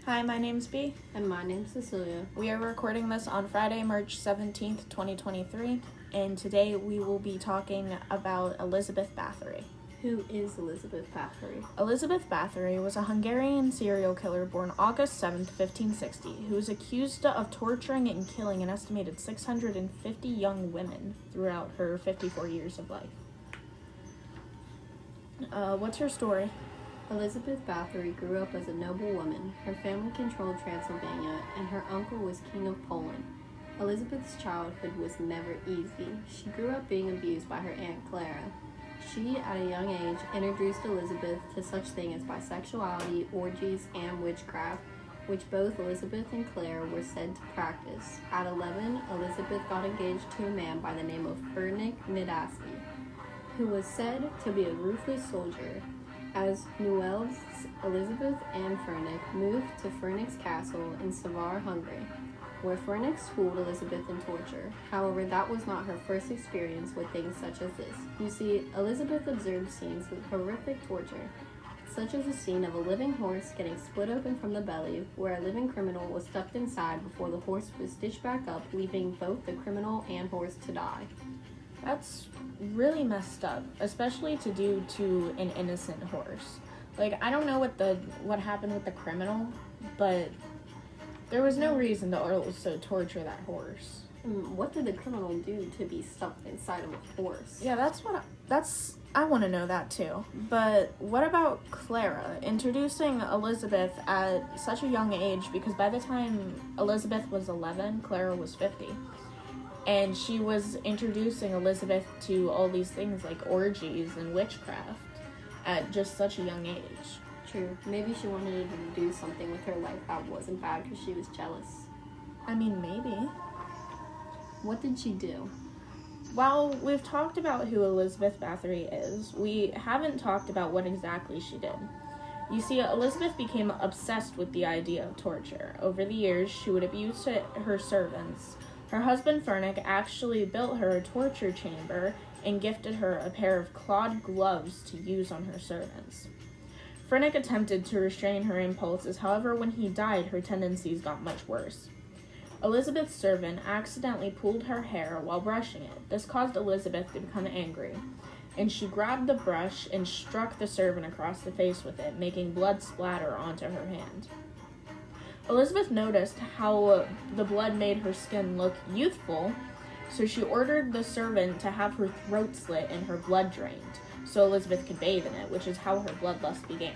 Hi, my name's B. And my name's Cecilia. We are recording this on Friday, March 17th, 2023, and today we will be talking about Elizabeth Bathory. Who is Elizabeth Bathory? Elizabeth Bathory was a Hungarian serial killer born August 7th, 1560, who was accused of torturing and killing an estimated 650 young women throughout her 54 years of life. What's her story? Elizabeth Bathory grew up as a noble woman. Her family controlled Transylvania, and her uncle was king of Poland. Elizabeth's childhood was never easy. She grew up being abused by her Aunt Clara. She, at a young age, introduced Elizabeth to such things as bisexuality, orgies, and witchcraft, which both Elizabeth and Claire were said to practice. At 11, Elizabeth got engaged to a man by the name of Ferdinand Nidasi, who was said to be a ruthless soldier. As newlyweds, Elizabeth and Ferdinand moved to Ferdinand's castle in Savar, Hungary, where Ferdinand schooled Elizabeth in torture. However, that was not her first experience with things such as this. You see, Elizabeth observed scenes of horrific torture, such as a scene of a living horse getting split open from the belly, where a living criminal was stuffed inside before the horse was stitched back up, leaving both the criminal and horse to die. That's really messed up, especially to do to an innocent horse. Like, I don't know what happened with the criminal, but there was no reason to also torture that horse. What did the criminal do to be stuffed inside of a horse? Yeah, I want to know that too. But what about Clara? Introducing Elizabeth at such a young age, because by the time Elizabeth was 11, Clara was 50. And she was introducing Elizabeth to all these things like orgies and witchcraft at just such a young age. True. Maybe she wanted to do something with her life that wasn't bad because she was jealous. I mean, maybe. What did she do? While we've talked about who Elizabeth Bathory is, we haven't talked about what exactly she did. You see, Elizabeth became obsessed with the idea of torture. Over the years, she would abuse her servants. Her husband, Ferdinand, actually built her a torture chamber and gifted her a pair of clawed gloves to use on her servants. Ferdinand attempted to restrain her impulses, however, when he died, her tendencies got much worse. Elizabeth's servant accidentally pulled her hair while brushing it. This caused Elizabeth to become angry, and she grabbed the brush and struck the servant across the face with it, making blood splatter onto her hand. Elizabeth noticed how the blood made her skin look youthful, so she ordered the servant to have her throat slit and her blood drained, so Elizabeth could bathe in it, which is how her bloodlust began.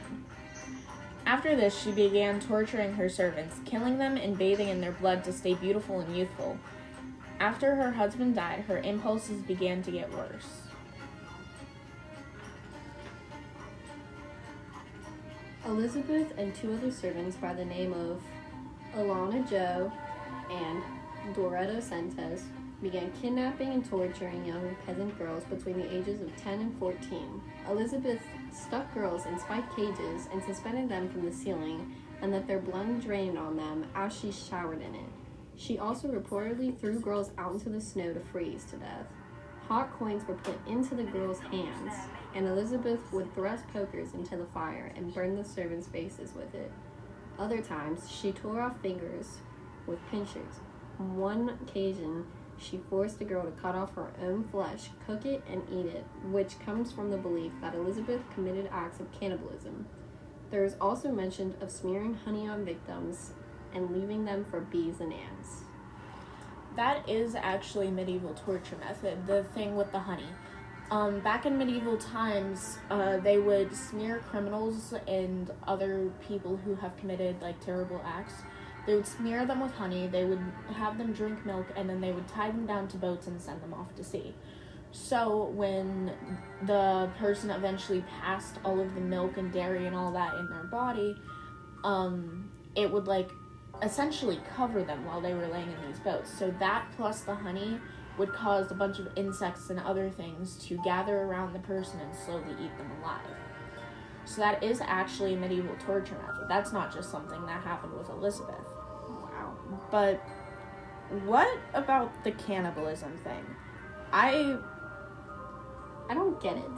After this, she began torturing her servants, killing them and bathing in their blood to stay beautiful and youthful. After her husband died, her impulses began to get worse. Elizabeth and two other servants by the name of Alana Joe and Doretta Santos began kidnapping and torturing young peasant girls between the ages of 10 and 14. Elizabeth stuck girls in spiked cages and suspended them from the ceiling and let their blood drain on them as she showered in it. She also reportedly threw girls out into the snow to freeze to death. Hot coins were put into the girls' hands, and Elizabeth would thrust pokers into the fire and burn the servants' faces with it. Other times, she tore off fingers with pincers. On one occasion, she forced a girl to cut off her own flesh, cook it, and eat it, which comes from the belief that Elizabeth committed acts of cannibalism. There is also mention of smearing honey on victims and leaving them for bees and ants. That is actually medieval torture method, the thing with the honey. Back in medieval times, they would smear criminals and other people who have committed, terrible acts. They would smear them with honey, they would have them drink milk, and then they would tie them down to boats and send them off to sea. So when the person eventually passed all of the milk and dairy and all that in their body, it would, essentially cover them while they were laying in these boats. So that plus the honey would cause a bunch of insects and other things to gather around the person and slowly eat them alive. So that is actually a medieval torture method. That's not just something that happened with Elizabeth. Wow. But what about the cannibalism thing? I don't get it.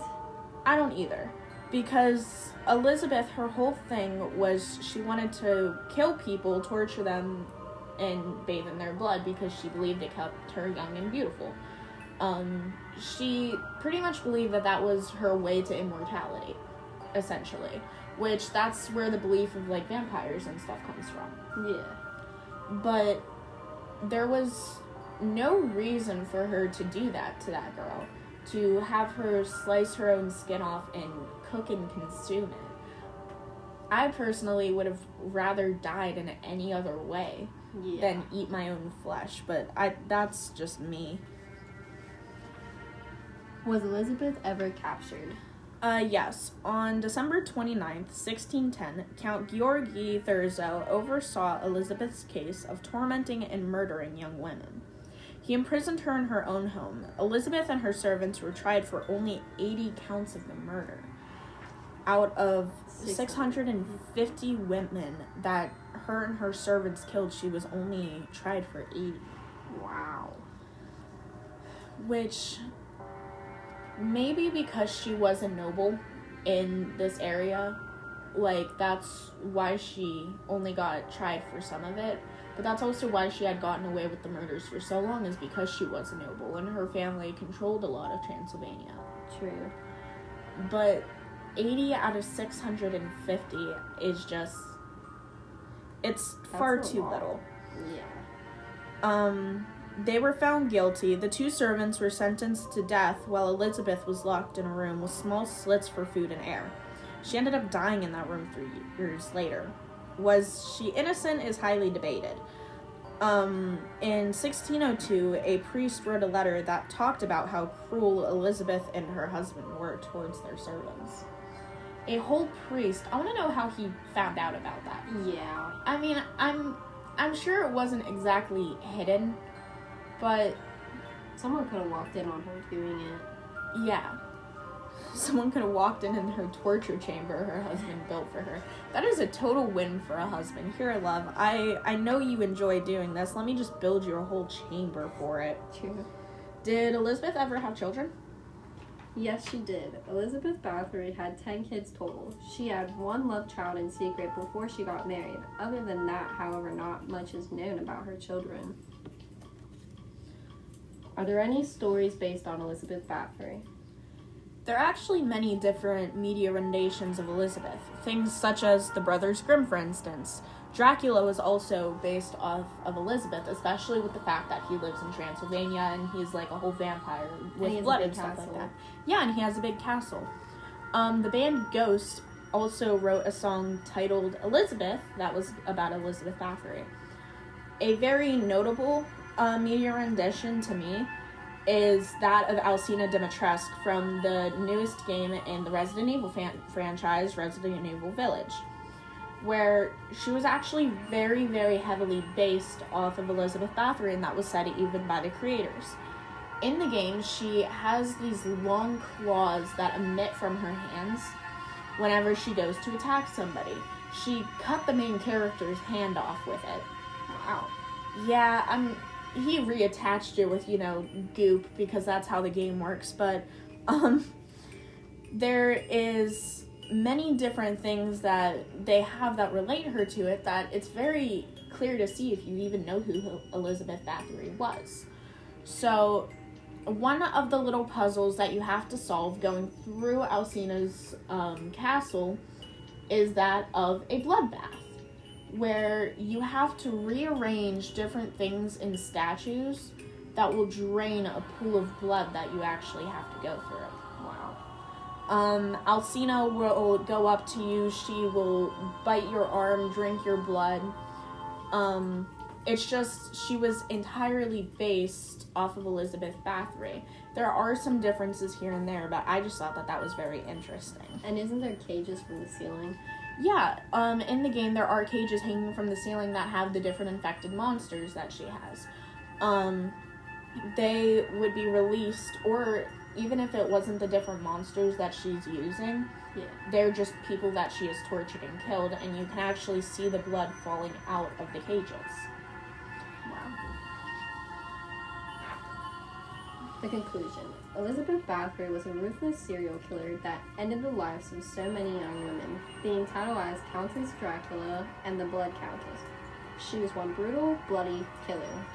I don't either. Because Elizabeth, her whole thing was she wanted to kill people, torture them, and bathe in their blood because she believed it kept her young and beautiful. She pretty much believed that was her way to immortality, essentially. Which, that's where the belief of, like, vampires and stuff comes from. Yeah. But there was no reason for her to do that to that girl. To have her slice her own skin off and cook and consume it. I personally would have rather died in any other way than eat my own flesh. But that's just me. Was Elizabeth ever captured? Yes. On December 29th, 1610, Count Georgi Thurzo oversaw Elizabeth's case of tormenting and murdering young women. He imprisoned her in her own home. Elizabeth and her servants were tried for only 80 counts of the murder. Out of 650 women that her and her servants killed, she was only tried for 80. Wow. Which, maybe because she was a noble in this area, like, that's why she only got tried for some of it. But that's also why she had gotten away with the murders for so long, is because she was a noble and her family controlled a lot of Transylvania. True. But 80 out of 650 is just, it's far too little. Yeah. They were found guilty. The two servants were sentenced to death while Elizabeth was locked in a room with small slits for food and air. She ended up dying in that room 3 years later. Was she innocent is highly debated. In 1602, a priest wrote a letter that talked about how cruel Elizabeth and her husband were towards their servants. A whole priest. I want to know how he found out about that. Yeah. I mean, I'm sure it wasn't exactly hidden, but someone could have walked in on her doing it. Yeah. Someone could have walked in her torture chamber her husband built for her. That is a total win for a husband. Here, love, I know you enjoy doing this. Let me just build you a whole chamber for it. True. Did Elizabeth ever have children? Yes, she did. Elizabeth Bathory had 10 kids total. She had one love child in secret before she got married. Other than that, however, not much is known about her children. Are there any stories based on Elizabeth Bathory? There are actually many different media renditions of Elizabeth. Things such as the Brothers Grimm, for instance. Dracula was also based off of Elizabeth, especially with the fact that he lives in Transylvania and he's like a whole vampire with blood and stuff like that. Yeah, and he has a big castle. The band Ghost also wrote a song titled Elizabeth that was about Elizabeth Bathory. A very notable media rendition to me is that of Alcina Dimitrescu from the newest game in the Resident Evil franchise, Resident Evil Village, where she was actually very, very heavily based off of Elizabeth Bathory, and that was said even by the creators. In the game, she has these long claws that emit from her hands whenever she goes to attack somebody. She cut the main character's hand off with it. Wow. Yeah, he reattached it with, goop, because that's how the game works, but, there is many different things that they have that relate her to it that it's very clear to see if you even know who Elizabeth Bathory was. So, one of the little puzzles that you have to solve going through Alcina's castle is that of a bloodbath, where you have to rearrange different things in statues that will drain a pool of blood that you actually have to go through. Wow. Alcina will go up to you, she will bite your arm, drink your blood. It's just, she was entirely based off of Elizabeth Bathory. There are some differences here and there, but I just thought that was very interesting. And isn't there cages from the ceiling? Yeah, in the game there are cages hanging from the ceiling that have the different infected monsters that she has. They would be released, or even if it wasn't the different monsters that she's using, they're just people that she has tortured and killed, and you can actually see the blood falling out of the cages. Wow. The conclusion. Elizabeth Bathory was a ruthless serial killer that ended the lives of so many young women, being titled as Countess Dracula and the Blood Countess. She was one brutal, bloody killer.